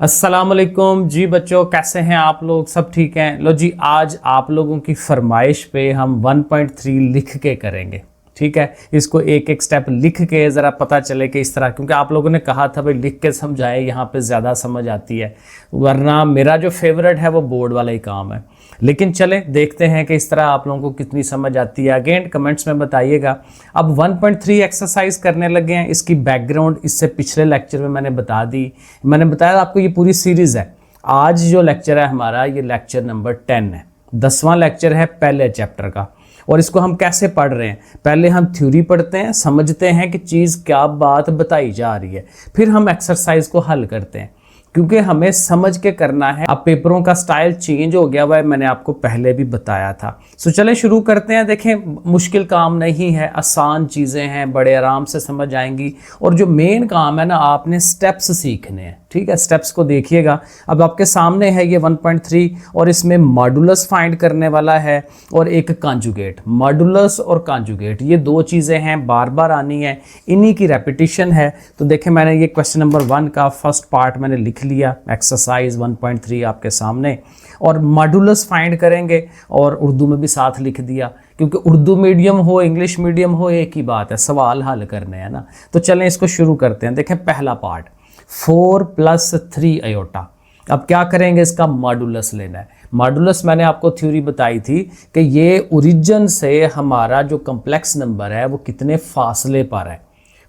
अस्सलामुअलैकुम जी बच्चों, कैसे हैं आप लोग? सब ठीक हैं? लो जी, आज आप लोगों की फरमाइश पे हम 1.3 लिख के करेंगे। ठीक है, इसको एक एक स्टेप लिख के ज़रा पता चले कि इस तरह, क्योंकि आप लोगों ने कहा था भाई लिख के समझाए, यहाँ पे ज़्यादा समझ आती है, वरना मेरा जो फेवरेट है वो बोर्ड वाला ही काम है। लेकिन चले देखते हैं कि इस तरह आप लोगों को कितनी समझ आती है। अगेन कमेंट्स में बताइएगा। अब 1.3 एक्सरसाइज करने लगे हैं। इसकी बैकग्राउंड इससे पिछले लेक्चर में मैंने बता दी। मैंने बताया आपको ये पूरी सीरीज़ है। आज जो लेक्चर है हमारा, ये लेक्चर नंबर 10 है, 10वां लेक्चर है पहले चैप्टर का। और इसको हम कैसे पढ़ रहे हैं? पहले हम थ्योरी पढ़ते हैं, समझते हैं कि चीज़ क्या बात बताई जा रही है, फिर हम एक्सरसाइज को हल करते हैं, क्योंकि हमें समझ के करना है। अब पेपरों का स्टाइल चेंज हो गया हुआ है, मैंने आपको पहले भी बताया था। सो चले शुरू करते हैं। देखें, मुश्किल काम नहीं है, आसान चीज़ें हैं, बड़े आराम से समझ आएंगी। और जो मेन काम है ना, आपने स्टेप्स सीखने हैं। ठीक है, स्टेप्स को देखिएगा। अब आपके सामने है ये 1.3 और इसमें मॉडुलस फाइंड करने वाला है और एक कॉन्जुगेट। मॉडुलस और कॉन्जुगेट ये दो चीज़ें हैं, बार बार आनी है, इन्हीं की रेपिटेशन है। तो देखें, मैंने ये क्वेश्चन नंबर 1 का फर्स्ट पार्ट मैंने लिख लिया, एक्सरसाइज 1.3 आपके सामने। और मॉडुलस फाइंड करेंगे और उर्दू में भी साथ लिख दिया, क्योंकि उर्दू मीडियम हो इंग्लिश मीडियम हो एक ही बात है, सवाल हल करने हैं ना। तो चलें इसको शुरू करते हैं। देखें पहला पार्ट 4 + 3 अयोटा। अब क्या करेंगे, इसका मॉडुलस लेना है। मॉडुलस मैंने आपको थ्योरी बताई थी कि ये ओरिजिन से हमारा जो कम्प्लेक्स नंबर है वो कितने फासले पर है,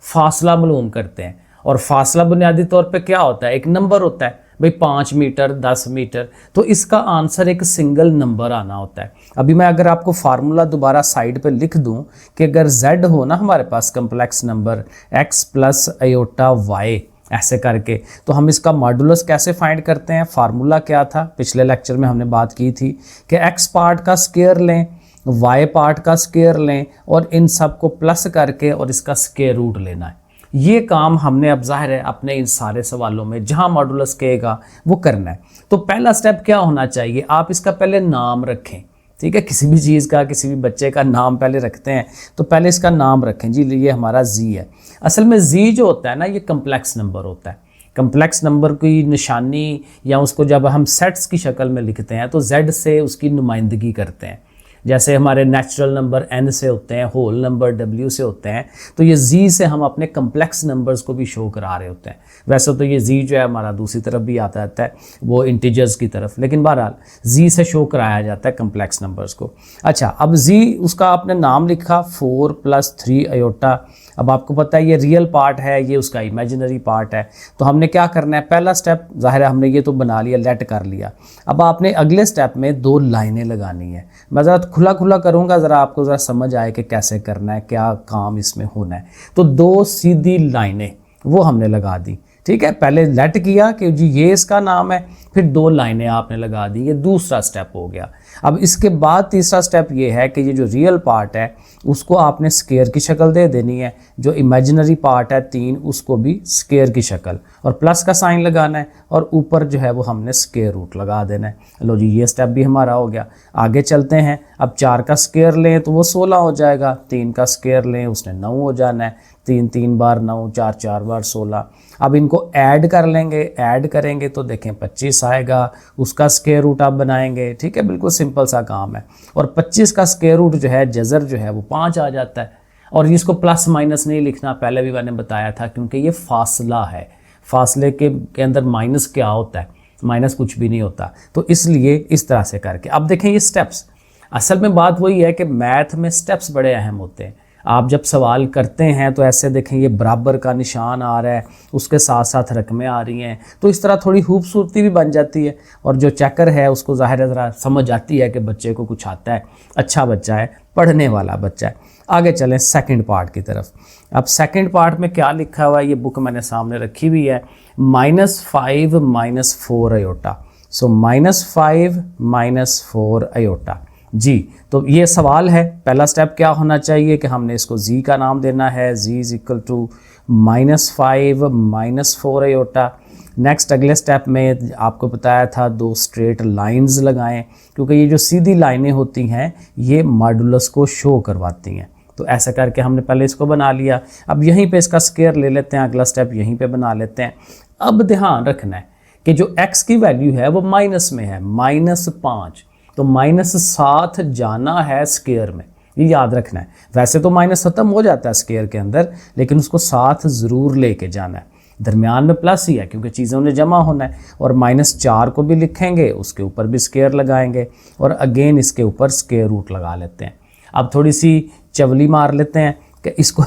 फासला मालूम करते हैं। और फासला बुनियादी तौर पे क्या होता है, एक नंबर होता है भाई, 5 मीटर 10 मीटर। तो इसका आंसर एक सिंगल नंबर आना होता है। अभी मैं अगर आपको फार्मूला दोबारा साइड पे लिख दूं कि अगर z हो ना हमारे पास complex number x + iota y, ऐसे करके, तो हम इसका मॉडुलस कैसे फाइंड करते हैं? फार्मूला क्या था? पिछले लेक्चर में हमने बात की थी कि x पार्ट का स्क्वायर लें, y पार्ट का स्क्वायर लें और इन सब को प्लस करके और इसका स्क्वायर रूट लेना है। ये काम हमने अब जाहिर है अपने इन सारे सवालों में जहां मॉडुलस कहेगा वो करना है। तो पहला स्टेप क्या होना चाहिए, आप इसका पहले नाम रखें। ठीक है, किसी भी चीज़ का, किसी भी बच्चे का नाम पहले रखते हैं, तो पहले इसका नाम रखें। जी ये हमारा जी है। असल में जी जो होता है ना, ये कम्प्लेक्स नंबर होता है। कम्प्लेक्स नंबर की निशानी या उसको जब हम सेट्स की शक्ल में लिखते हैं तो z से उसकी नुमाइंदगी करते हैं। जैसे हमारे नेचुरल नंबर n से होते हैं, होल नंबर w से होते हैं, तो ये z से हम अपने कम्प्लेक्स नंबर्स को भी शो करा रहे होते हैं। वैसे तो ये z जो है हमारा दूसरी तरफ भी आता रहता है, वो इंटीजर्स की तरफ, लेकिन बहरहाल z से शो कराया जाता है कम्प्लेक्स नंबर्स को। अच्छा, अब z उसका आपने नाम लिखा 4 + 3 अयोटा। अब आपको पता है ये रियल पार्ट है, ये उसका इमेजिनरी पार्ट है। तो हमने क्या करना है, पहला स्टेप जाहिर है हमने ये तो बना लिया, लेट कर लिया। अब आपने अगले स्टेप में 2 लाइनें लगानी है। मैं ज़रा खुला खुला करूँगा, ज़रा आपको ज़रा समझ आए कि कैसे करना है, क्या काम इसमें होना है। तो 2 सीधी लाइनें वो हमने लगा दी। ठीक है, पहले लेट किया कि जी ये इसका नाम है, फिर 2 लाइनें आपने लगा दी, ये दूसरा स्टेप हो गया। अब इसके बाद तीसरा स्टेप ये है कि ये जो रियल पार्ट है उसको आपने स्क्वायर की शक्ल दे देनी है, जो इमेजिनरी पार्ट है 3 उसको भी स्क्वायर की शक्ल, और प्लस का साइन लगाना है, और ऊपर जो है वो हमने स्क्वायर रूट लगा देना है। लो जी, ये स्टेप भी हमारा हो गया। आगे चलते हैं। अब 4 का स्क्वायर लें तो वो 16 हो जाएगा, 3 का स्क्वायर लें उसने 9 हो जाना है, 3 3 बार 9, 4 4 बार 16। अब इनको ऐड कर लेंगे, ऐड करेंगे तो देखें 25 आएगा, उसका स्क्वायर रूट आप बनाएंगे। ठीक है, बिल्कुल सिंपल सा काम है। और 25 का स्क्वायर रूट जो है, जज़र जो है वो 5 आ जाता है। और इसको प्लस माइनस नहीं लिखना, पहले भी मैंने बताया था, क्योंकि ये फासला है। फासले के अंदर माइनस क्या होता है? माइनस कुछ भी नहीं होता। तो इसलिए इस तरह से करके अब देखें ये स्टेप्स। असल में बात वही है कि मैथ में स्टेप्स बड़े अहम होते हैं। आप जब सवाल करते हैं तो ऐसे देखें, ये बराबर का निशान आ रहा है, उसके साथ साथ रकमें आ रही हैं, तो इस तरह थोड़ी खूबसूरती भी बन जाती है। और जो चेकर है उसको ज़ाहिर ज़रा समझ आती है कि बच्चे को कुछ आता है, अच्छा बच्चा है, पढ़ने वाला बच्चा है। आगे चलें सेकंड पार्ट की तरफ। अब सेकंड पार्ट में क्या लिखा हुआ है, ये बुक मैंने सामने रखी हुई है, -5 - 4 अयोटा। सो -5 - 4 अयोटा। जी, तो ये सवाल है। पहला स्टेप क्या होना चाहिए कि हमने इसको जी का नाम देना है, z is equal to -5 - 4 iota. Next अगले स्टेप में आपको बताया था 2 स्ट्रेट लाइंस लगाएं, क्योंकि ये जो सीधी लाइनें होती हैं ये मॉडुलस को शो करवाती हैं। तो ऐसा करके हमने पहले इसको बना लिया। अब यहीं पे इसका स्क्वायर ले लेते हैं, अगला स्टेप यहीं पे बना लेते हैं। अब ध्यान रखना है कि जो x की वैल्यू है वो माइनस में है, -5, तो -7 जाना है स्क्वायर में, ये याद रखना है। वैसे तो माइनस खत्म हो जाता है स्क्वायर के अंदर, लेकिन उसको साथ ज़रूर लेके जाना है। दरमियान में प्लस ही है क्योंकि चीज़ों ने जमा होना है, और -4 को भी लिखेंगे, उसके ऊपर भी स्क्वायर लगाएंगे, और अगेन इसके ऊपर स्क्वायर रूट लगा लेते हैं। अब थोड़ी सी चवली मार लेते हैं कि इसको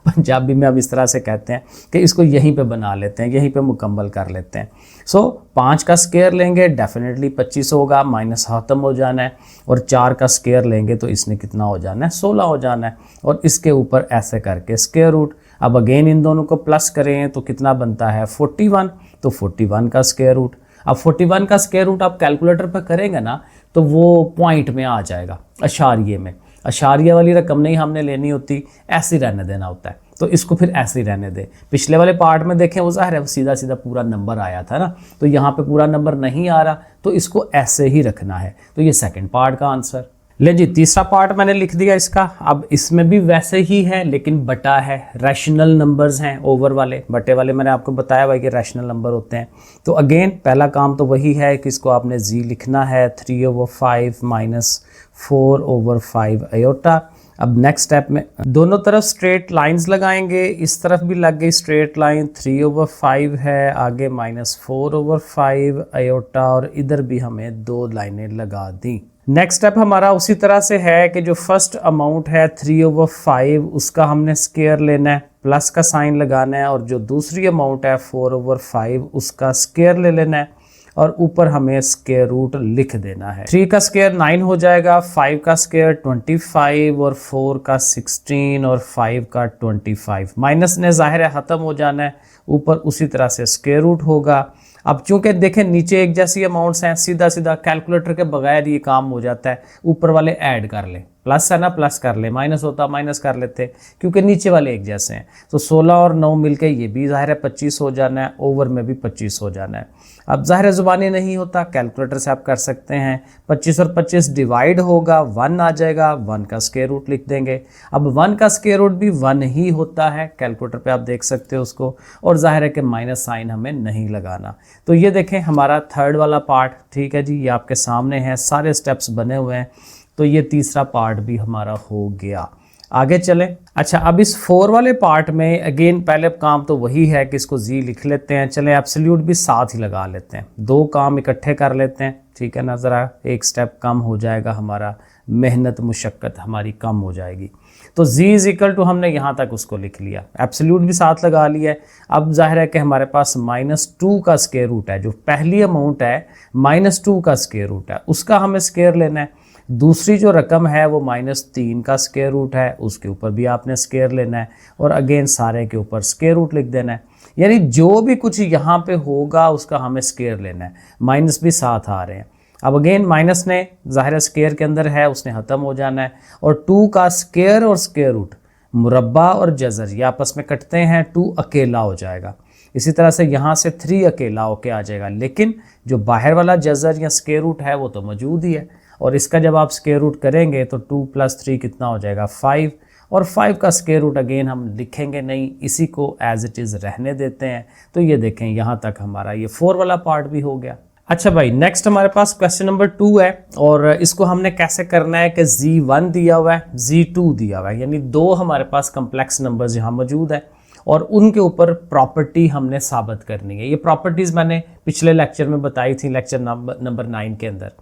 पंजाबी में अब इस तरह से कहते हैं कि इसको यहीं पे बना लेते हैं, यहीं पे मुकम्मल कर लेते हैं। सो 5 का स्क्वायर लेंगे डेफिनेटली 25 होगा, माइनस खत्म हो जाना है, और 4 का स्क्वायर लेंगे तो इसने कितना हो जाना है, 16 हो जाना है, और इसके ऊपर ऐसे करके स्क्वायर रूट। अब अगेन इन दोनों को प्लस करें तो कितना बनता है 41, तो 41 का स्क्वायर रूट। अब 41 का स्क्वायर रूट आप कैलकुलेटर पर करेंगे ना तो वो पॉइंट में आ जाएगा, अशारिये में। अशारिया वाली रकम नहीं हमने लेनी होती, ऐसे रहने देना होता है, तो इसको फिर ऐसे ही रहने दे। पिछले वाले पार्ट में देखें वो ज़ाहिर है सीधा सीधा पूरा नंबर आया था ना, तो यहाँ पे पूरा नंबर नहीं आ रहा, तो इसको ऐसे ही रखना है। तो ये सेकंड पार्ट का आंसर। ले जी, तीसरा पार्ट मैंने लिख दिया इसका। अब इसमें भी वैसे ही है लेकिन बटा है, रैशनल नंबर्स हैं, ओवर वाले बटे वाले मैंने आपको बताया भाई कि रैशनल नंबर होते हैं। तो अगेन पहला काम तो वही है कि इसको आपने जी लिखना है 3/5 - 4/5 आयोटा। अब नेक्स्ट स्टेप में दोनों तरफ स्ट्रेट लाइंस लगाएंगे, इस तरफ भी लग गई स्ट्रेट लाइन, 3/5 है, आगे -4/5 आयोटा, और इधर भी हमें 2 लाइनें लगा दी। नेक्स्ट स्टेप हमारा उसी तरह से है कि जो फर्स्ट अमाउंट है 3/5 उसका हमने स्क्वायर लेना है, प्लस का साइन लगाना है, और जो दूसरी अमाउंट है 4/5 उसका स्क्वायर ले लेना है, और ऊपर हमें स्क्वायर रूट लिख देना है। 3 का स्क्वायर 9 हो जाएगा, 5 का स्क्वायर 25, और 4 का 16, और 5 का 25। माइनस ने जाहिर है ख़त्म हो जाना है, ऊपर उसी तरह से स्क्वायर रूट होगा। अब चूंकि देखें नीचे एक जैसी अमाउंट्स हैं, सीधा सीधा कैलकुलेटर के बगैर ये काम हो जाता है, ऊपर वाले ऐड कर लें, प्लस है ना प्लस कर ले, माइनस होता माइनस कर लेते, क्योंकि नीचे वाले एक जैसे हैं। तो 16 और 9 मिलके ये भी ज़ाहिर है 25 हो जाना है, ओवर में भी 25 हो जाना है। अब ज़ाहिर है ज़ुबानी नहीं होता, कैलकुलेटर से आप कर सकते हैं। 25 और 25 डिवाइड होगा, 1 आ जाएगा, 1 का स्क्वायर रूट लिख देंगे। अब 1 का स्क्वायर रूट भी 1 ही होता है, कैलकुलेटर पे आप देख सकते हो उसको, और ज़ाहिर है कि माइनस साइन हमें नहीं लगाना। तो ये देखें हमारा थर्ड वाला पार्ट, ठीक है जी, ये आपके सामने है, सारे स्टेप्स बने हुए हैं। तो ये तीसरा पार्ट भी हमारा हो गया। आगे चलें। अच्छा, अब इस 4 वाले पार्ट में अगेन पहले काम तो वही है कि इसको जी लिख लेते हैं। चलें एब्सोल्यूट भी साथ ही लगा लेते हैं, 2 काम इकट्ठे कर लेते हैं, ठीक है ना, ज़रा एक स्टेप कम हो जाएगा, हमारा मेहनत मुशक्क़त हमारी कम हो जाएगी। तो जी इज इक्वल टू हमने यहाँ तक उसको लिख लिया, एब्सोल्यूट भी साथ लगा लिया है। अब जाहिर है कि हमारे पास -2 का स्क्वायर रूट है, जो पहली अमाउंट है -2 का स्क्वायर रूट है, उसका हमें स्क्वायर लेना है। दूसरी जो रकम है वो -3 का स्क्वायर रूट है, उसके ऊपर भी आपने स्क्वायर लेना है, और अगेन सारे के ऊपर स्क्वायर रूट लिख देना है। यानी जो भी कुछ यहाँ पे होगा उसका हमें स्क्वायर लेना है, माइनस भी साथ आ रहे हैं। अब अगेन माइनस ने ज़ाहिर स्क्वायर के अंदर है, उसने ख़त्म हो जाना है, और 2 का स्क्वायर और स्क्वायर रूट, मुरब्बा और जज़र ये आपस में कटते हैं, 2 अकेला हो जाएगा। इसी तरह से यहाँ से 3 अकेला होके आ जाएगा, लेकिन जो बाहर वाला जज़र या स्क्वायर रूट है वो तो मौजूद ही है, और इसका जब आप स्क्वायर रूट करेंगे तो 2 + 3 कितना हो जाएगा 5, और 5 का स्क्वायर रूट अगेन हम लिखेंगे नहीं, इसी को एज इट इज़ रहने देते हैं। तो ये देखें यहाँ तक हमारा ये 4 वाला पार्ट भी हो गया। अच्छा भाई, नेक्स्ट हमारे पास क्वेश्चन नंबर 2 है, और इसको हमने कैसे करना है कि Z1 दिया हुआ है, Z2 दिया हुआ है, यानी 2 हमारे पास कम्प्लेक्स नंबर्स यहाँ मौजूद है, और उनके ऊपर प्रॉपर्टी हमने साबित करनी है। ये प्रॉपर्टीज़ मैंने पिछले लेक्चर में बताई थी, लेक्चर नंबर 9 के अंदर।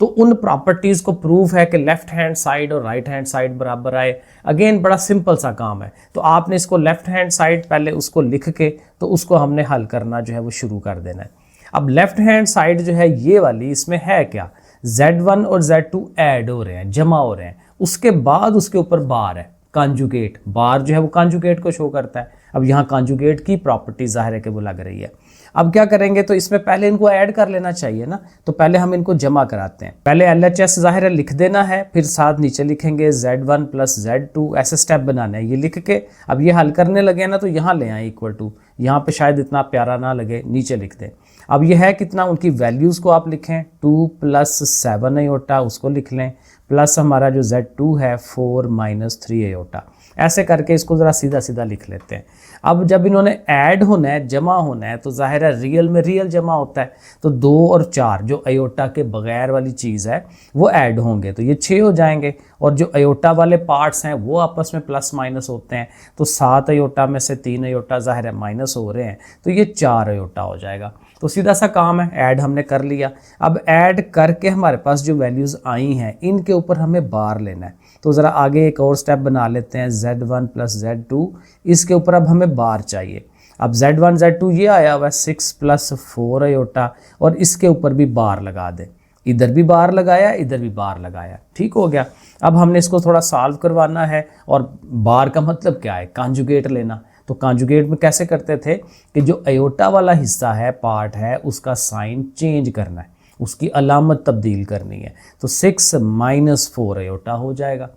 तो उन प्रॉपर्टीज़ को प्रूफ है कि लेफ़्ट हैंड साइड और राइट हैंड साइड बराबर आए। अगेन बड़ा सिंपल सा काम है, तो आपने इसको लेफ़्ट हैंड साइड पहले उसको लिख के तो उसको हमने हल करना जो है वो शुरू कर देना है। अब लेफ़्ट हैंड साइड जो है ये वाली, इसमें है क्या, Z1 और Z2 ऐड हो रहे हैं, जमा हो रहे हैं, उसके बाद उसके ऊपर बार है, कॉन्जुगेट, बार जो है वो कॉन्जुगेट को शो करता है। अब यहाँ कॉन्जुगेट की प्रॉपर्टी ज़ाहिर है कि वो लग रही है। अब क्या करेंगे, तो इसमें पहले इनको ऐड कर लेना चाहिए ना, तो पहले हम इनको जमा कराते हैं। पहले LHS ज़ाहिर है लिख देना है, फिर साथ नीचे लिखेंगे Z1 + Z2, ऐसे स्टेप बनाना है। ये लिख के अब ये हल करने लगे ना, तो यहाँ ले आए इक्वल टू, यहाँ पे शायद इतना प्यारा ना लगे, नीचे लिख दें। अब ये है कितना, उनकी वैल्यूज़ को आप लिखें, 2 + 7 आयोटा उसको लिख लें, प्लस हमारा जो Z2 है 4 - 3 आयोटा। ऐसे करके इसको ज़रा सीधा सीधा लिख लेते हैं। अब जब इन्होंने ऐड होना है, जमा होना है, तो ज़ाहिर है रियल में रियल जमा होता है, तो 2 और 4 जो अयोटा के बगैर वाली चीज़ है वो ऐड होंगे, तो ये 6 हो जाएंगे। और जो अयोटा वाले पार्ट्स हैं वो आपस में प्लस माइनस होते हैं, तो 7 अयोटा में से 3 अयोटा ज़ाहिर है माइनस हो रहे हैं, तो ये 4 अयोटा हो जाएगा। तो सीधा सा काम है, ऐड हमने कर लिया। अब ऐड करके हमारे पास जो वैल्यूज़ आई हैं इनके ऊपर हमें बार लेना है। तो ज़रा आगे एक और स्टेप बना लेते हैं, Z1 + Z2, इसके ऊपर अब हमें बार चाहिए। अब Z1 Z2 ये आया हुआ है 6 + 4 अयोटा, और इसके ऊपर भी बार लगा दें। इधर भी बार लगाया, इधर भी बार लगाया, ठीक हो गया। अब हमने इसको थोड़ा सॉल्व करवाना है, और बार का मतलब क्या है, कॉन्जुगेट लेना। तो कॉन्जुगेट में कैसे करते थे कि जो अयोटा वाला हिस्सा है, पार्ट है, उसका साइन चेंज करना है, उसकी अलामत तब्दील करनी है। तो 6 - 4 अयोटा हो जाएगा,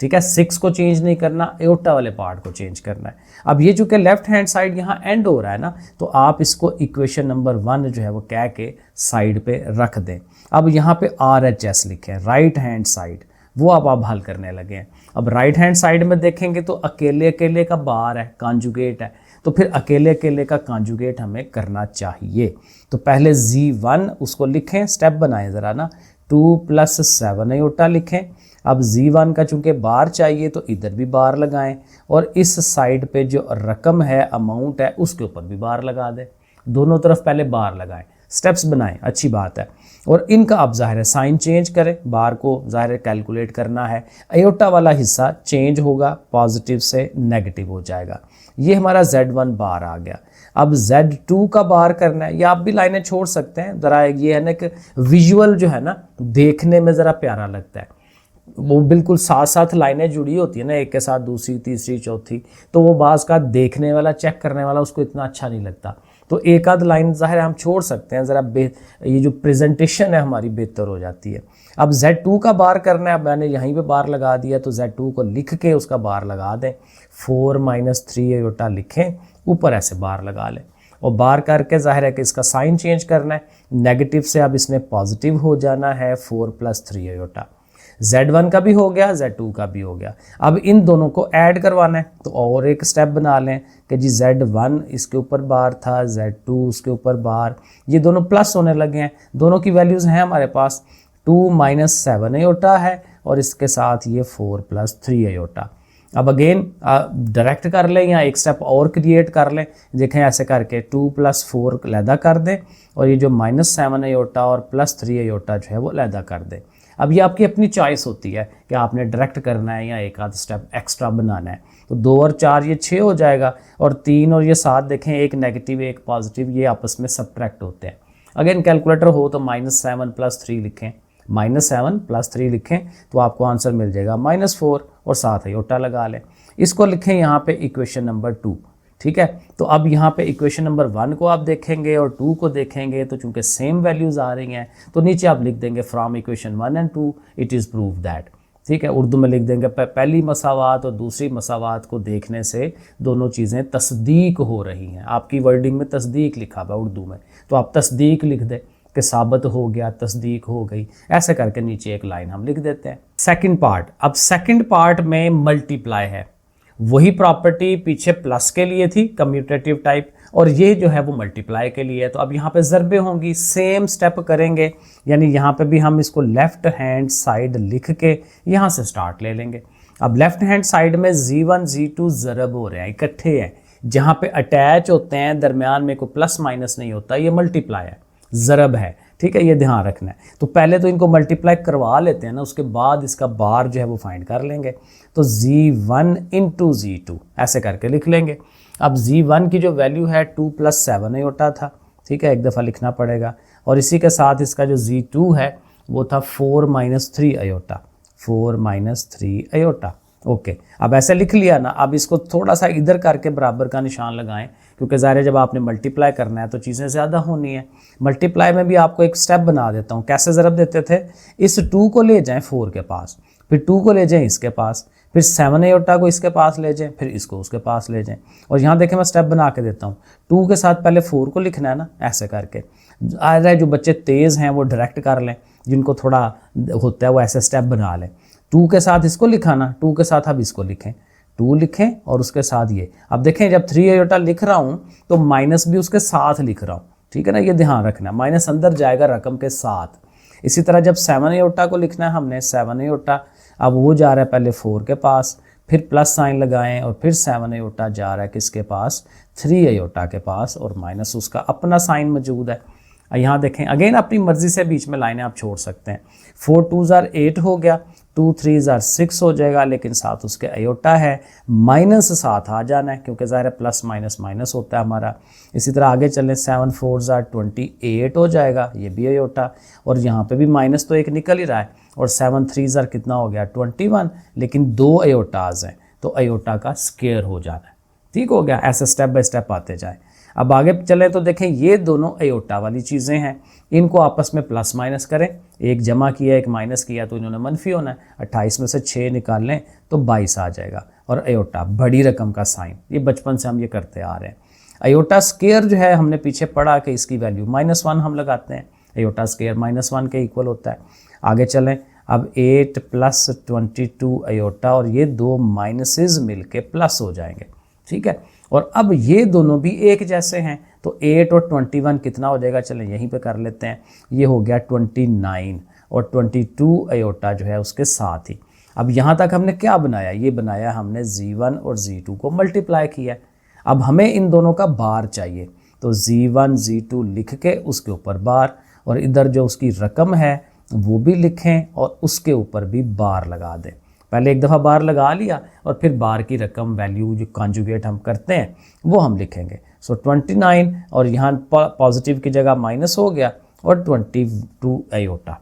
ठीक है। 6 को चेंज नहीं करना, अयोटा वाले पार्ट को चेंज करना है। अब ये चूँकि लेफ्ट हैंड साइड यहाँ एंड हो रहा है ना, तो आप इसको इक्वेशन नंबर 1 जो है वो कह के साइड पे रख दें। अब यहाँ पे RHS लिखें, राइट हैंड साइड, वो अब आप हल करने लगे हैं। अब राइट हैंड साइड में देखेंगे तो अकेले अकेले का बार है, कॉन्जुगेट है, तो फिर अकेले अकेले का कॉन्जुगेट हमें करना चाहिए। तो पहले Z1 उसको लिखें, स्टेप बनाएं ज़रा ना, 2 + 7 अयोटा लिखें। अब Z1 का चूँकि बार चाहिए तो इधर भी बार लगाएं, और इस साइड पे जो रकम है, अमाउंट है, उसके ऊपर भी बार लगा दें। दोनों तरफ पहले बार लगाएं, स्टेप्स बनाएं, अच्छी बात है। और इनका अब ज़ाहिर है साइन चेंज करें, बार को ज़ाहिर है कैलकुलेट करना है। अयोटा वाला हिस्सा चेंज होगा, पॉजिटिव से नेगेटिव हो जाएगा। ये हमारा Z1 बार आ गया। अब Z2 का बार करना है, या आप भी लाइनें छोड़ सकते हैं, ज़रा ये है ना कि विजुअल जो है ना देखने में ज़रा प्यारा लगता है, वो बिल्कुल साथ साथ लाइनें जुड़ी होती है ना, एक के साथ दूसरी, तीसरी, चौथी, तो वो बाज़ का देखने वाला, चेक करने वाला उसको इतना अच्छा नहीं लगता। तो एक आध लाइन ज़ाहिर हम छोड़ सकते हैं, ज़रा ये जो प्रेजेंटेशन है हमारी बेहतर हो जाती है। अब Z2 का बार करना है, मैंने यहीं पे बार लगा दिया, तो Z2 को लिख के उसका बार लगा दें। 4 - 3 अयोटा लिखें, ऊपर ऐसे बार लगा लें, और बार करके ज़ाहिर है कि इसका साइन चेंज करना है, नेगेटिव से अब इसने पॉजिटिव हो जाना है, 4 + 3 अयोटा। Z1 का भी हो गया, Z2 का भी हो गया। अब इन दोनों को ऐड करवाना है, तो और एक स्टेप बना लें कि जी Z1 इसके ऊपर बार था, Z2 उसके ऊपर बार, ये दोनों प्लस होने लगे हैं। दोनों की वैल्यूज़ हैं हमारे पास, 2 - 7 अयोटा है, और इसके साथ ये 4 + 3 अयोटा। अब अगेन डायरेक्ट कर लें या एक स्टेप और क्रिएट कर लें, देखें ऐसे करके 2 + 4 लैदा कर दें, और ये जो -7 अयोटा और +3 अयोटा जो है वो लैदा कर दें। अब ये आपकी अपनी चॉइस होती है कि आपने डायरेक्ट करना है या एक आध स्टेप एक्स्ट्रा बनाना है। तो 2 और 4 ये 6 हो जाएगा, और 3 और ये 7 देखें, एक नेगेटिव एक पॉजिटिव, ये आपस में सबट्रैक्ट होते हैं। अगेन कैलकुलेटर हो तो -7 + 3 लिखें, -7 + 3 लिखें, तो आपको आंसर मिल जाएगा -4, और 7 अयोटा लगा लें। इसको लिखें यहाँ पे इक्वेशन नंबर 2, ठीक है। तो अब यहाँ पे इक्वेशन नंबर 1 को आप देखेंगे और 2 को देखेंगे, तो चूंकि सेम वैल्यूज़ आ रही हैं, तो नीचे आप लिख देंगे from equation 1 and 2 it is prove that, ठीक है। उर्दू में लिख देंगे पहली मसावात और दूसरी मसावात को देखने से दोनों चीज़ें तस्दीक हो रही हैं। आपकी वर्डिंग में तस्दीक लिखा हुआ उर्दू में, तो आप तस्दीक लिख दें कि साबित हो गया, तस्दीक हो गई, ऐसे करके नीचे एक लाइन हम लिख देते हैं। सेकंड पार्ट, अब सेकंड पार्ट में मल्टीप्लाई है, वही प्रॉपर्टी पीछे प्लस के लिए थी, कम्यूटेटिव टाइप, और ये जो है वो मल्टीप्लाई के लिए है। तो अब यहाँ पे ज़रबे होंगी, सेम स्टेप करेंगे, यानी यहाँ पे भी हम इसको लेफ़्ट हैंड साइड लिख के यहाँ से स्टार्ट ले लेंगे। अब लेफ़्ट हैंड साइड में Z1 Z2 ज़रब हो रहे हैं, इकट्ठे हैं, जहाँ पे अटैच होते हैं, दरमियान में कोई प्लस माइनस नहीं होता, ये मल्टीप्लाई है, ज़रब है, ठीक है, ये ध्यान रखना है। तो पहले तो इनको मल्टीप्लाई करवा लेते हैं ना, उसके बाद इसका बार जो है वो फाइंड कर लेंगे। तो Z1 × Z2 ऐसे करके लिख लेंगे। अब Z1 की जो वैल्यू है 2 + 7 अयोटा था, ठीक है, एक दफ़ा लिखना पड़ेगा, और इसी के साथ इसका जो Z2 है वो था 4 - 3 अयोटा, 4 - 3 अयोटा। ओके, अब ऐसे लिख लिया ना। अब इसको थोड़ा सा इधर करके बराबर का निशान लगाएं, क्योंकि ज़ाहिर है जब आपने मल्टीप्लाई करना है तो चीज़ें ज़्यादा होनी है। मल्टीप्लाई में भी आपको एक स्टेप बना देता हूँ, कैसे ज़रब देते थे, इस 2 को ले जाएं 4 के पास, फिर 2 को ले जाएं इसके पास, फिर 7 अयोटा को इसके पास ले जाएं, फिर इसको उसके पास ले जाएं। और यहाँ देखें मैं स्टेप बना के देता हूँ, 2 के साथ पहले 4 को लिखना है ना, ऐसे करके। आ रहा है जो बच्चे तेज़ हैं वो डायरेक्ट कर लें, जिनको थोड़ा होता है वो ऐसे स्टेप बना लें। 2 के साथ इसको लिखा ना, 2 के साथ अब इसको लिखें, 2 लिखें और उसके साथ ये। अब देखें जब 3 आयोटा लिख रहा हूँ तो माइनस भी उसके साथ लिख रहा हूँ, ठीक है ना, ये ध्यान रखना, माइनस अंदर जाएगा रकम के साथ। इसी तरह जब 7 आयोटा को लिखना है हमने 7 आयोटा, अब वो जा रहा है पहले 4 के पास, फिर प्लस साइन लगाएं और फिर 7 आयोटा जा रहा है किसके पास, 3 आयोटा के पास, और माइनस उसका अपना साइन मौजूद है। यहाँ देखें अगेन अपनी मर्जी से बीच में लाइनें आप छोड़ सकते हैं। 4 2s are 8 हो गया, 2 3s are 6 हो जाएगा, लेकिन साथ उसके आयोटा है, माइनस साथ आ जाना है क्योंकि ज़ाहिर है प्लस माइनस माइनस होता है हमारा। इसी तरह आगे चलें, 7 4s are 28 हो जाएगा, ये भी आयोटा, और यहाँ पे भी माइनस तो एक निकल ही रहा है, और 7 3s are कितना हो गया 21, लेकिन 2 आयोटाज हैं तो आयोटा का स्क्वायर हो जाना है। ठीक हो गया, ऐसे स्टेप बाय स्टेप आते जाए। अब आगे चले तो देखें ये दोनों आयोटा वाली चीज़ें हैं, इनको आपस में प्लस माइनस करें, एक जमा किया एक माइनस किया तो इन्होंने मनफी होना है। 28 में से 6 निकाल लें तो 22 आ जाएगा, और आयोटा बड़ी रकम का साइन, ये बचपन से हम ये करते आ रहे हैं। आयोटा स्क्वायर जो है हमने पीछे पढ़ा कि इसकी वैल्यू -1 हम लगाते हैं, आयोटा स्क्वायर -1 के इक्वल होता है। आगे चलें, अब 8 + 22 आयोटा, और ये 2 माइनसेस मिलके प्लस हो जाएंगे, ठीक है। और अब ये दोनों भी एक जैसे हैं तो 8 और 21 कितना हो जाएगा, चलें यहीं पे कर लेते हैं, ये हो गया 29, और 22 आयोटा जो है उसके साथ ही। अब यहाँ तक हमने क्या बनाया, ये बनाया हमने Z1 और Z2 को मल्टीप्लाई किया। अब हमें इन दोनों का बार चाहिए, तो Z1 Z2 लिख के उसके ऊपर बार, और इधर जो उसकी रकम है वो भी लिखें और उसके ऊपर भी बार लगा दें। पहले एक दफ़ा बार लगा लिया और फिर बार की रकम वैल्यू जो कॉन्जुगेट हम करते हैं वो हम लिखेंगे। सो 29, और यहाँ पॉजिटिव की जगह माइनस हो गया, और 22 आयोटा।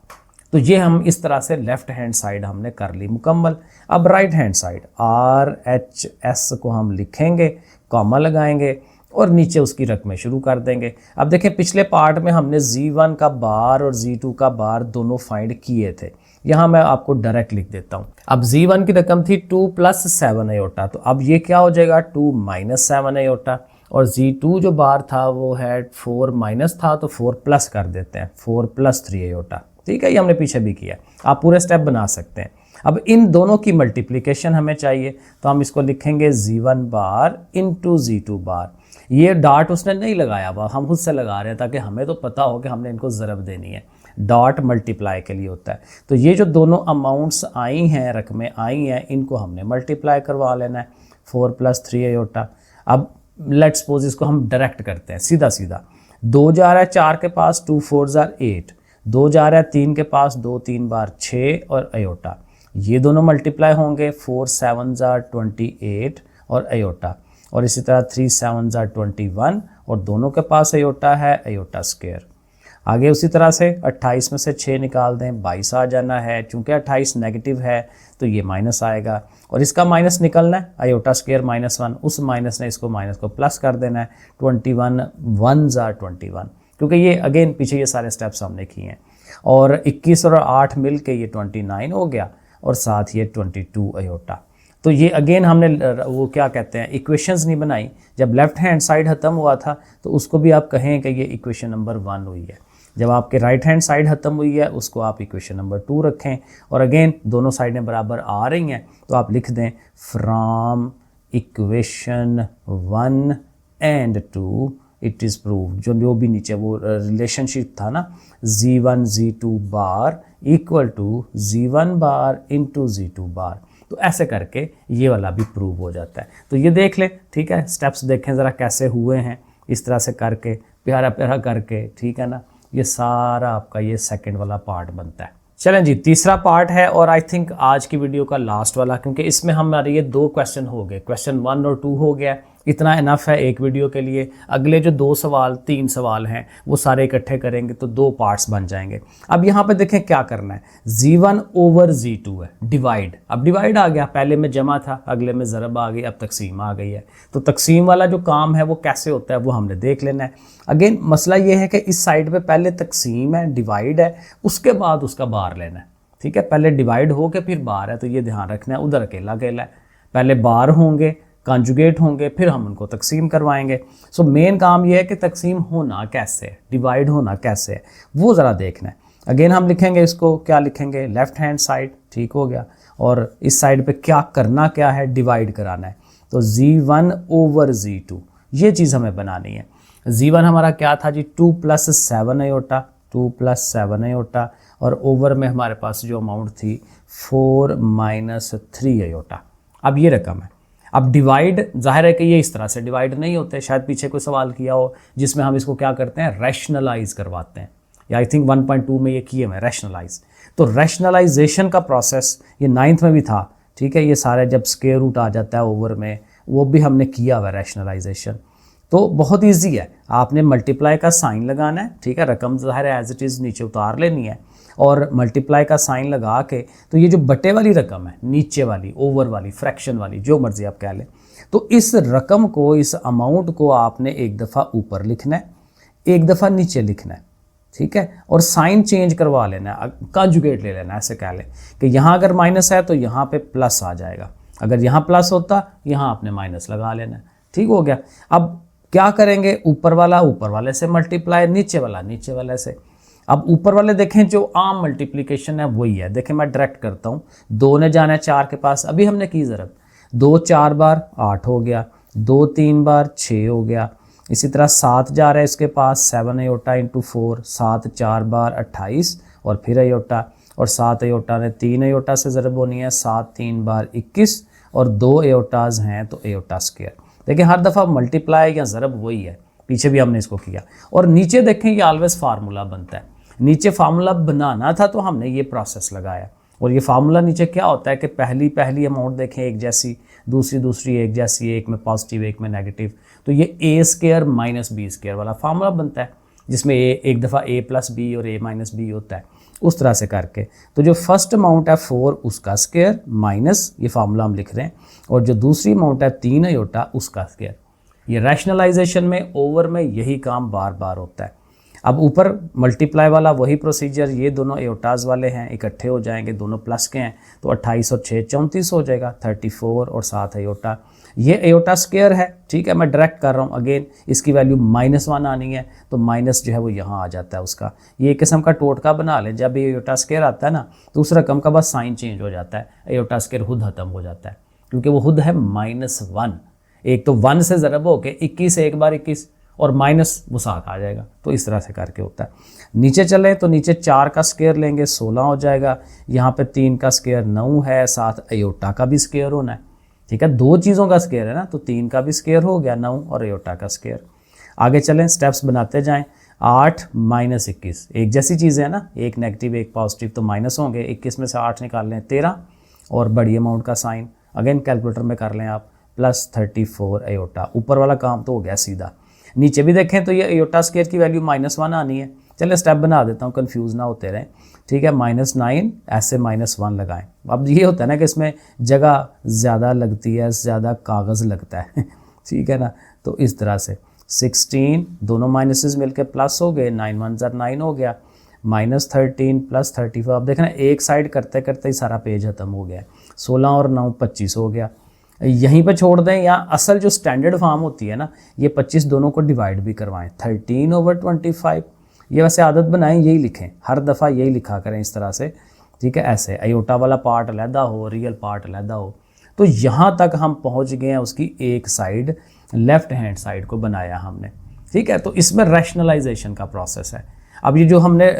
तो ये हम इस तरह से लेफ़्ट हैंड साइड हमने कर ली मुकम्मल। अब राइट हैंड साइड RHS को हम लिखेंगे, कॉमा लगाएंगे और नीचे उसकी रकमें शुरू कर देंगे। अब देखें पिछले पार्ट में हमने Z1 का बार और Z2 का बार दोनों फाइंड किए थे, यहाँ मैं आपको डायरेक्ट लिख देता हूँ। अब Z1 की रकम थी 2 + 7 आयोटा, तो अब ये क्या हो जाएगा 2 - 7 आयोटा, और Z2 जो बार था वो है 4 माइनस था तो 4 प्लस कर देते हैं, 4 + 3 आयोटा, ठीक है। ये हमने पीछे भी किया, आप पूरे स्टेप बना सकते हैं। अब इन दोनों की मल्टीप्लिकेशन हमें चाहिए, तो हम इसको लिखेंगे Z1 बार × Z2 बार। ये डॉट उसने नहीं लगाया हुआ, हम खुद से लगा रहे हैं ताकि हमें तो पता हो कि हमने इनको ज़रब देनी है। डॉट मल्टीप्लाई के लिए होता है, तो ये जो दोनों अमाउंट्स आई हैं, रकमें आई हैं, इनको हमने मल्टीप्लाई करवा लेना है, 4 + 3 आयोटा। अब लेट्स सपोज इसको हम डायरेक्ट करते हैं, सीधा सीधा। 2 जा रहा है 4 के पास, 2 4s are 8, 2 जा रहा है 3 के पास, 2 3 बार 6 और आयोटा, ये दोनों मल्टीप्लाई होंगे, 4 7s are 28 और आयोटा, और इसी तरह 3 7s are 21, और दोनों के पास आयोटा है, आयोटा स्क्वायर। आगे उसी तरह से 28 में से 6 निकाल दें, 22 आ जाना है, चूँकि 28 नेगेटिव है तो ये माइनस आएगा, और इसका माइनस निकलना है, आयोटा स्क्वायर -1, उस माइनस ने इसको माइनस को प्लस कर देना है, 21 1s are 21, क्योंकि ये अगेन पीछे ये सारे स्टेप्स हमने किए हैं, और 21 और 8 मिल के ये 29 हो गया, और साथ ये 22 आयोटा। तो ये अगेन हमने वो क्या कहते हैं इक्वेशंस नहीं बनाई, जब लेफ़्ट हैंड साइड ख़त्म हुआ था तो उसको भी आप कहें कि ये इक्वेशन नंबर 1 हुई है। जब आपके राइट हैंड साइड ख़त्म हुई है उसको आप इक्वेशन नंबर 2 रखें, और अगेन दोनों साइडें बराबर आ रही हैं तो आप लिख दें from equation 1 and 2 it is proved. जो भी नीचे वो रिलेशनशिप था ना, Z1 Z2 bar equal to Z1 bar × Z2 बार, तो ऐसे करके ये वाला भी प्रूव हो जाता है। तो ये देख लें, ठीक है, स्टेप्स देखें ज़रा कैसे हुए हैं, इस तरह से करके प्यारा प्यारा करके, ठीक है ना। ये सारा आपका ये सेकंड वाला पार्ट बनता है। चलें जी, तीसरा पार्ट है, और आई थिंक आज की वीडियो का लास्ट वाला, क्योंकि इसमें हमारे ये 2 क्वेश्चन हो गए, क्वेश्चन 1 और 2 हो गया, इतना इनफ है एक वीडियो के लिए। अगले जो 2 सवाल 3 सवाल हैं वो सारे इकट्ठे करेंगे तो 2 पार्ट्स बन जाएंगे। अब यहाँ पे देखें क्या करना है, Z1 / Z2 है, डिवाइड। अब डिवाइड आ गया, पहले में जमा था, अगले में ज़रब आ गई, अब तकसीम आ गई है। तो तकसीम वाला जो काम है वो कैसे होता है वो हमने देख लेना है। अगेन मसला ये है कि इस साइड पे पहले तकसीम है, डिवाइड है, उसके बाद उसका बार लेना है, ठीक है। पहले डिवाइड हो के फिर बार है, तो ये ध्यान रखना है, उधर अकेला अकेला है, पहले बार होंगे, कॉन्जुगेट होंगे, फिर हम उनको तकसीम करवाएंगे। सो मेन काम ये है कि तकसीम होना कैसे है, डिवाइड होना कैसे है, वो ज़रा देखना है। अगेन हम लिखेंगे इसको, क्या लिखेंगे, लेफ़्ट हैंड साइड, ठीक हो गया, और इस साइड पे क्या करना क्या है, डिवाइड कराना है। तो Z1 ओवर Z2 ये चीज़ हमें बनानी है। Z1 हमारा क्या था जी, 2 + 7 अयोटा, 2 + 7 अयोटा, और ओवर में हमारे पास जो अमाउंट थी 4 - 3 अयोटा। अब ये रकम है। अब डिवाइड, जाहिर है कि ये इस तरह से डिवाइड नहीं होते, शायद पीछे कोई सवाल किया हो जिसमें हम इसको क्या करते हैं, रैशनलाइज करवाते हैं, या आई थिंक 1.2 में ये किए मैं रैशनलाइज। तो रैशनलाइजेशन का प्रोसेस ये 9th में भी था, ठीक है। ये सारे जब स्क्वायर रूट आ जाता है ओवर में, वो भी हमने किया हुआ रैशनलाइजेशन। तो बहुत ईजी है, आपने मल्टीप्लाई का साइन लगाना है, ठीक है। रकम ज़ाहिर है एज इट इज़ नीचे उतार लेनी है, और मल्टीप्लाई का साइन लगा के, तो ये जो बटे वाली रकम है, नीचे वाली, ओवर वाली, फ्रैक्शन वाली, जो मर्जी आप कह लें, तो इस रकम को, इस अमाउंट को आपने एक दफ़ा ऊपर लिखना है, एक दफ़ा नीचे लिखना है, ठीक है। और साइन चेंज करवा लेना है, कंजुगेट ले लेना है, ऐसे कह लें कि यहाँ अगर माइनस है तो यहाँ पे प्लस आ जाएगा, अगर यहाँ प्लस होता यहाँ आपने माइनस लगा लेना है, ठीक हो गया। अब क्या करेंगे, ऊपर वाले से मल्टीप्लाई, नीचे वाले से। अब ऊपर वाले देखें, जो आम मल्टीप्लिकेशन है वही है, देखें मैं डायरेक्ट करता हूँ। 2 ने जाना है 4 के पास, अभी हमने की ज़रूरत, 2 4 बार 8 हो गया, 2 3 बार 6 हो गया। इसी तरह 7 जा रहा है इसके पास, 7 अयोटा × 4, 7 4 बार 28, और फिर अयोटा, और 7 अयोटा ने 3 अयोटा से ज़रब होनी है, 7 3 बार 21, और 2 अयोटाज हैं तो अयोटा स्क्वायर। देखिए हर दफ़ा मल्टीप्लाई या ज़रब वही है, पीछे भी हमने इसको किया। और नीचे देखें, ये ऑलवेज फार्मूला बनता है, नीचे फार्मूला बनाना था तो हमने ये प्रोसेस लगाया। और ये फार्मूला नीचे क्या होता है कि पहली अमाउंट देखें एक जैसी, दूसरी एक जैसी, एक में पॉजिटिव एक में नेगेटिव, तो ये a² - b² वाला फार्मूला बनता है, जिसमें एक दफ़ा a + b और a - b होता है, उस तरह से करके। तो जो फर्स्ट अमाउंट है 4 उसका स्क्वायर माइनस ये फार्मूला हम लिख रहे हैं, और जो दूसरी अमाउंट है 3 अयोटा उसका स्क्वायर। ये रैशनलाइजेशन में, ओवर में यही काम बार बार होता है। अब ऊपर मल्टीप्लाई वाला वही प्रोसीजर, ये दोनों एयोटाज वाले हैं, इकट्ठे हो जाएंगे, दोनों प्लस के हैं, तो 28 और 6 34 हो जाएगा, 34 और 7 एयोटा। ये एयोटा स्क्वायर है, ठीक है। मैं डायरेक्ट कर रहा हूँ, अगेन इसकी वैल्यू -1 आनी है, तो माइनस जो है वो यहाँ आ जाता है उसका। ये एक किस्म का टोटका बना लें, जब ये एयोटा स्क्वायर आता है ना, तो उस रकम का बस साइन चेंज हो जाता है, एयोटा स्क्वायर खुद ख़त्म हो जाता है, क्योंकि वो खुद है -1। एक तो 1 से ज़रब हो के 21 एक बार 21, और माइनस वो 7 आ जाएगा, तो इस तरह से करके होता है। नीचे चलें तो नीचे 4 का स्क्वायर लेंगे 16 हो जाएगा, यहाँ पे 3 का स्क्वायर 9 है, साथ अयोटा का भी स्क्वायर होना है, ठीक है। 2 चीज़ों का स्क्वायर है ना, तो 3 का भी स्क्वायर हो गया 9, और अयोटा का स्क्वायर। आगे चलें, स्टेप्स बनाते जाएं। 8 - 21 एक जैसी चीज़ें है ना, एक नेगेटिव एक पॉजिटिव, तो माइनस होंगे। 21 में से 8 निकाल लें 13, और बड़ी अमाउंट का साइन अगेन कैलकुलेटर में कर लें आप, +34 अयोटा। ऊपर वाला काम तो हो गया सीधा। नीचे भी देखें तो ये अयोटा स्क्वायर की वैल्यू -1 आनी है। चलिए स्टेप बना देता हूँ, कंफ्यूज ना होते रहें, ठीक है। -9 ऐसे -1 लगाएं। अब ये होता है ना कि इसमें जगह ज़्यादा लगती है, ज़्यादा कागज़ लगता है ठीक है ना। तो इस तरह से 16, दोनों माइनसेस मिलकर प्लस हो गए, 9 1 = 9 हो गया, -13 + 34। अब देखना एक साइड करते करते ही सारा पेज ख़त्म हो गया, 16 और 9 25 हो गया। यहीं पे छोड़ दें, या असल जो स्टैंडर्ड फॉर्म होती है ना, ये 25 दोनों को डिवाइड भी करवाएं, 13/25। ये वैसे आदत बनाएं, यही लिखें, हर दफ़ा यही लिखा करें इस तरह से, ठीक है। ऐसे अयोटा वाला पार्ट अलहदा हो, रियल पार्ट अलहदा हो। तो यहाँ तक हम पहुँच गए हैं, उसकी एक साइड लेफ़्ट हैंड साइड को बनाया हमने, ठीक है। तो इसमें रैशनलाइजेशन का प्रोसेस है। अब ये जो हमने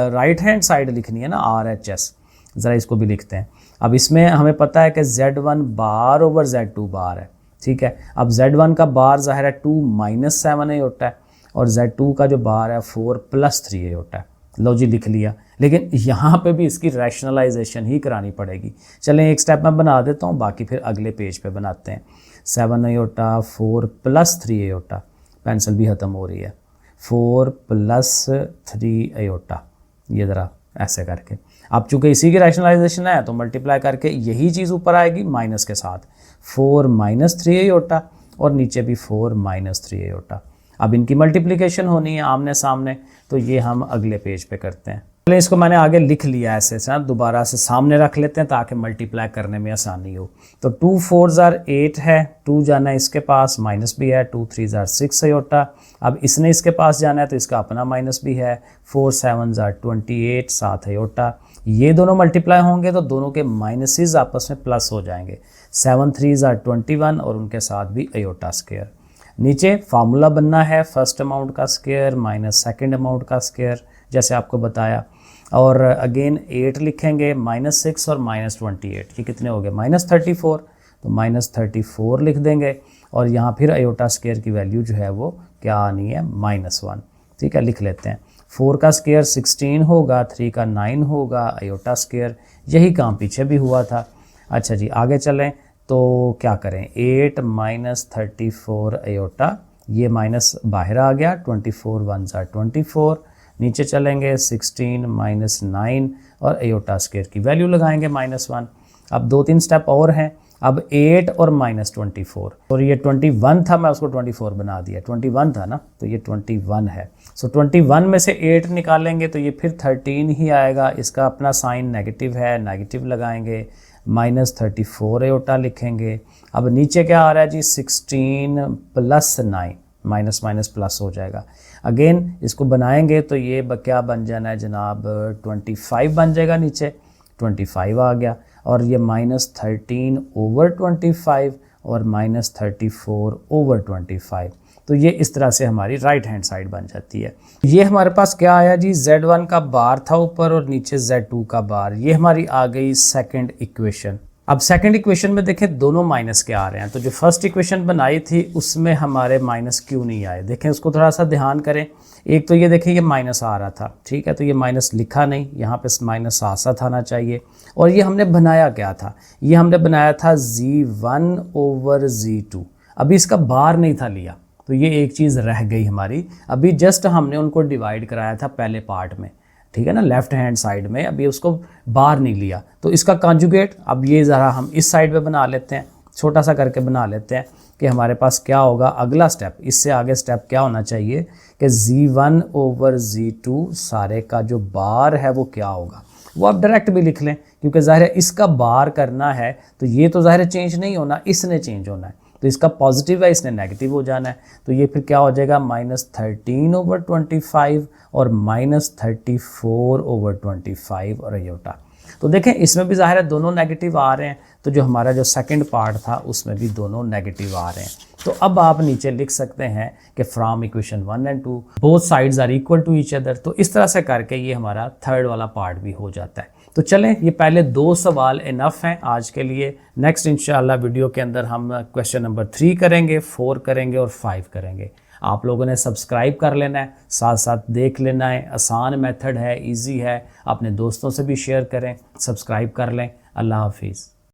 राइट हैंड साइड लिखनी है ना, RHS, ज़रा इसको भी लिखते हैं। अब इसमें हमें पता है कि Z1 बार ओवर Z2 बार है, ठीक है। अब Z1 का बार ज़ाहिर है 2 - 7 अयोटा है, और Z2 का जो बार है 4 + 3 अयोटा है। लो जी लिख लिया, लेकिन यहाँ पे भी इसकी रैशनलाइजेशन ही करानी पड़ेगी। चलें एक स्टेप मैं बना देता हूँ, बाकी फिर अगले पेज पे बनाते हैं। 7 अयोटा 4 + 3 अयोटा, पेंसिल भी ख़त्म हो रही है, 4 + 3 अयोटा, ये ज़रा ऐसे करके। अब चूँकि इसी की रैशनलाइजेशन है तो मल्टीप्लाई करके यही चीज़ ऊपर आएगी माइनस के साथ, 4 - 3 अयोटा, और नीचे भी 4 - 3 अयोटा। अब इनकी मल्टीप्लिकेशन होनी है आमने सामने, तो ये हम अगले पेज पे करते हैं। पहले इसको मैंने आगे लिख लिया ऐसे से, दोबारा से सामने रख लेते हैं ताकि मल्टीप्लाई करने में आसानी हो। तो 2 4s are 8 है, 2 जाना है इसके पास, माइनस भी है, 2 3s are 6 अयोटा। अब इसने इसके पास जाना है तो इसका अपना माइनस भी है, 4 7s are 28 7 अयोटा। ये दोनों मल्टीप्लाई होंगे तो दोनों के माइनसेस आपस में प्लस हो जाएंगे, 7 3s are 21 और उनके साथ भी अयोटा स्क्वायर। नीचे फार्मूला बनना है फर्स्ट अमाउंट का स्क्वायर माइनस सेकंड अमाउंट का स्क्वायर, जैसे आपको बताया। और अगेन 8 लिखेंगे, -6 और -28, ये कितने हो गए, -34, तो -34 लिख देंगे। और यहाँ फिर अयोटा स्क्वायर की वैल्यू जो है वो क्या आनी है, -1। ठीक है, लिख लेते हैं। 4 का स्क्वायर 16 होगा, 3 का 9 होगा, अयोटा स्क्वायर। यही काम पीछे भी हुआ था। अच्छा जी, आगे चलें तो क्या करें, 8 - 34 अयोटा, ये माइनस बाहर आ गया, 24 1s are 24। नीचे चलेंगे 16 - 9 और अयोटा स्क्वायर की वैल्यू लगाएंगे -1। अब 2-3 स्टेप और हैं। अब 8 और -24, और ये 21 था, मैं उसको 24 बना दिया, 21 था ना, तो ये 21 है। सो 21 में से 8 निकालेंगे तो ये फिर 13 ही आएगा। इसका अपना साइन नेगेटिव है, नेगेटिव लगाएंगे, -34 अयोटा लिखेंगे। अब नीचे क्या आ रहा है जी, 16 + 9, माइनस माइनस प्लस हो जाएगा। अगेन इसको बनाएंगे तो ये क्या बन जाना है जनाब, 25 बन जाएगा, नीचे 25 आ गया। और ये -13/25 और -34/25, तो ये इस तरह से हमारी राइट हैंड साइड बन जाती है। ये हमारे पास क्या आया जी, Z1 का बार था ऊपर और नीचे Z2 का बार। ये हमारी आ गई सेकंड इक्वेशन। अब सेकंड इक्वेशन में देखें दोनों माइनस के आ रहे हैं, तो जो फर्स्ट इक्वेशन बनाई थी उसमें हमारे माइनस क्यों नहीं आए, देखें उसको थोड़ा सा ध्यान करें। एक तो ये देखें ये माइनस आ रहा था, ठीक है, तो ये माइनस लिखा नहीं, यहाँ पे माइनस साथ आना चाहिए। और ये हमने बनाया क्या था, ये हमने बनाया था Z1/Z2। अभी इसका बार नहीं था लिया, तो ये एक चीज़ रह गई हमारी। अभी जस्ट हमने उनको डिवाइड कराया था पहले पार्ट में, ठीक है ना, लेफ्ट हैंड साइड में, अभी उसको बाहर नहीं लिया। तो इसका कॉन्जुगेट अब ये ज़रा हम इस साइड पे बना लेते हैं, छोटा सा करके बना लेते हैं कि हमारे पास क्या होगा अगला स्टेप। इससे आगे स्टेप क्या होना चाहिए कि Z1/Z2 सारे का जो बार है वो क्या होगा, वो आप डायरेक्ट भी लिख लें, क्योंकि ज़ाहिर है इसका बार करना है तो ये तो ज़ाहिर चेंज नहीं होना, इसने चेंज होना है। तो इसका पॉजिटिव है, इसने नेगेटिव हो जाना है। तो ये फिर क्या हो जाएगा, -13/25 और -34/25 और अयोटा। तो देखें इसमें भी ज़ाहिर है दोनों नेगेटिव आ रहे हैं, तो जो हमारा जो सेकंड पार्ट था उसमें भी दोनों नेगेटिव आ रहे हैं। तो अब आप नीचे लिख सकते हैं कि फ्रॉम इक्वेशन 1 और 2 both sides are equal to each other. तो इस तरह से करके ये हमारा थर्ड वाला पार्ट भी हो जाता है। तो चलें, ये पहले 2 सवाल इनफ हैं आज के लिए। नेक्स्ट इंशाल्लाह वीडियो के अंदर हम क्वेश्चन नंबर 3 करेंगे, 4 करेंगे और 5 करेंगे। आप लोगों ने सब्सक्राइब कर लेना है, साथ साथ देख लेना है, आसान मेथड है, इजी है। अपने दोस्तों से भी शेयर करें, सब्सक्राइब कर लें। अल्लाह हाफिज़।